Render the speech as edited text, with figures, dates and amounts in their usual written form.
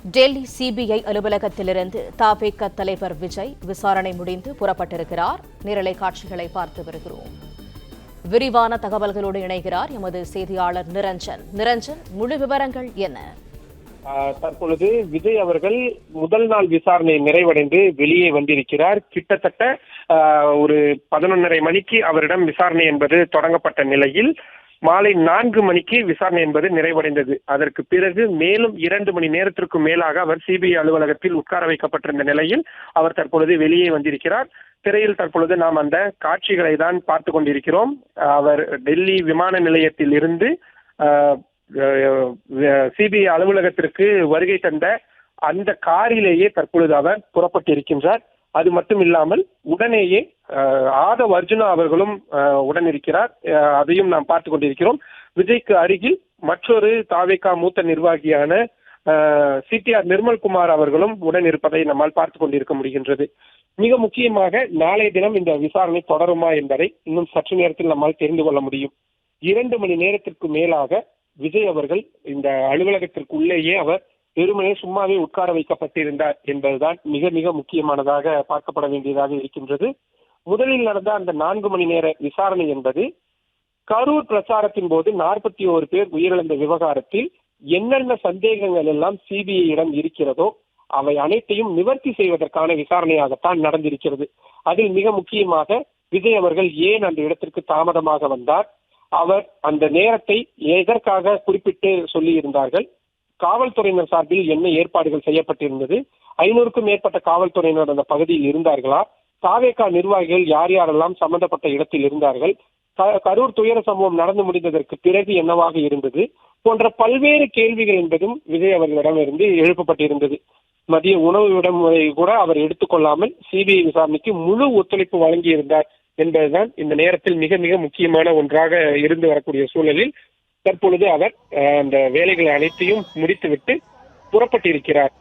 Delhi CBI அலுவலகத்திலிருந்து தவேக தலைவர் விஜய் விசாரணை முடிந்து புறப்பட்டிருக்கிறார். நேரலை காட்சிகளை பார்த்து வருகிறோம். விரிவான தகவல்களோடு இணைகிறார் எமது செய்தியாளர் நிரஞ்சன். நிரஞ்சன், முழு விவரங்கள் என்ன? தற்பொழுது விஜய் அவர்கள் முதல் நாள் விசாரணை நிறைவடைந்து வெளியே வந்திருக்கிறார். கிட்டத்தட்ட ஒரு 11:30 மணிக்கு அவரிடம் விசாரணை என்பது தொடங்கப்பட்ட நிலையில் மாலை 4 மணிக்கு விசாரணை என்பது நிறைவடைந்தது. அதற்கு பிறகு மேலும் 2 மணி நேரத்திற்கு மேலாக அவர் சிபிஐ அலுவலகத்தில் உட்கார வைக்கப்பட்டிருந்த நிலையில் அவர் தற்பொழுது வெளியே வந்திருக்கிறார். திரையில் தற்பொழுது நாம் அந்த காட்சிகளை தான் பார்த்து கொண்டிருக்கிறோம். அவர் டெல்லி விமான நிலையத்தில் இருந்து சிபிஐ அலுவலகத்திற்கு வருகை தந்த அந்த காரிலேயே தற்பொழுது அவர் புறப்பட்டிருக்கின்றார். அது மட்டும் இல்லாமல் உடனேயே ஆதவ் அர்ஜுனா அவர்களும் உடன் இருக்கிறார். அதையும் நாம் பார்த்து கொண்டிருக்கிறோம். விஜய்க்கு அருகில் மற்றொரு தவேக மூத்த நிர்வாகியான சிடிஆர் நிர்மல்குமார் அவர்களும் உடன் இருப்பதை நம்மால் பார்த்து கொண்டிருக்க முடிகின்றது. மிக முக்கியமாக நாளைய தினம் இந்த விசாரணை தொடருமா என்பதை இன்னும் சற்று நேரத்தில் நம்மால் தெரிந்து கொள்ள முடியும். 2 மணி நேரத்திற்கு மேலாக விஜய் அவர்கள் இந்த அலுவலகத்திற்குள்ளேயே அவர் வெறுமனே சும்மாவே உட்கார வைக்கப்பட்டிருந்தார் என்பதுதான் மிக மிக முக்கியமானதாக பார்க்கப்பட வேண்டியதாக இருக்கின்றது. முதலில் நடந்த அந்த 4 மணி நேர விசாரணை என்பது கரூர் பிரச்சாரத்தின் போது 41 பேர் உயிரிழந்த விவகாரத்தில் என்னென்ன சந்தேகங்கள் எல்லாம் சிபிஐயிடம் இருக்கிறதோ அவை அனைத்தையும் நிவர்த்தி செய்வதற்கான விசாரணையாகத்தான் நடந்திருக்கிறது. அதில் மிக முக்கியமாக விஜய் அவர்கள் ஏன் அந்த இடத்திற்கு தாமதமாக வந்தார், அவர் அந்த நேரத்தை எதற்காக குறிப்பிட்டு சொல்லி இருந்தார்கள், காவல்துறையினர் சார்பில் என்ன ஏற்பாடுகள் செய்யப்பட்டிருந்தது, 500க்கும் மேற்பட்ட காவல்துறையினர் அந்த பகுதியில் இருந்தார்களா, தவேக நிர்வாகிகள் யார் யாரெல்லாம் சம்பந்தப்பட்ட இடத்தில் இருந்தார்கள், கரூர் துயர சம்பவம் நடந்து முடிந்ததற்கு பிறகு என்னவாக இருந்தது போன்ற பல்வேறு கேள்விகள் என்பதும் விஜய் அவர்களிடமிருந்து எழுப்பப்பட்டிருந்தது. மதிய உணவு விடுமுறை கூட அவர் எடுத்துக்கொள்ளாமல் சிபிஐ விசாரணைக்கு முழு ஒத்துழைப்பு வழங்கியிருந்தார் என்பதுதான் இந்த நேரத்தில் மிக மிக முக்கியமான ஒன்றாக இருந்து வரக்கூடிய சூழலில் தற்பொழுது அவர் அந்த வேலைகளை அனைத்தையும் முடித்துவிட்டு புறப்பட்டிருக்கிறார்.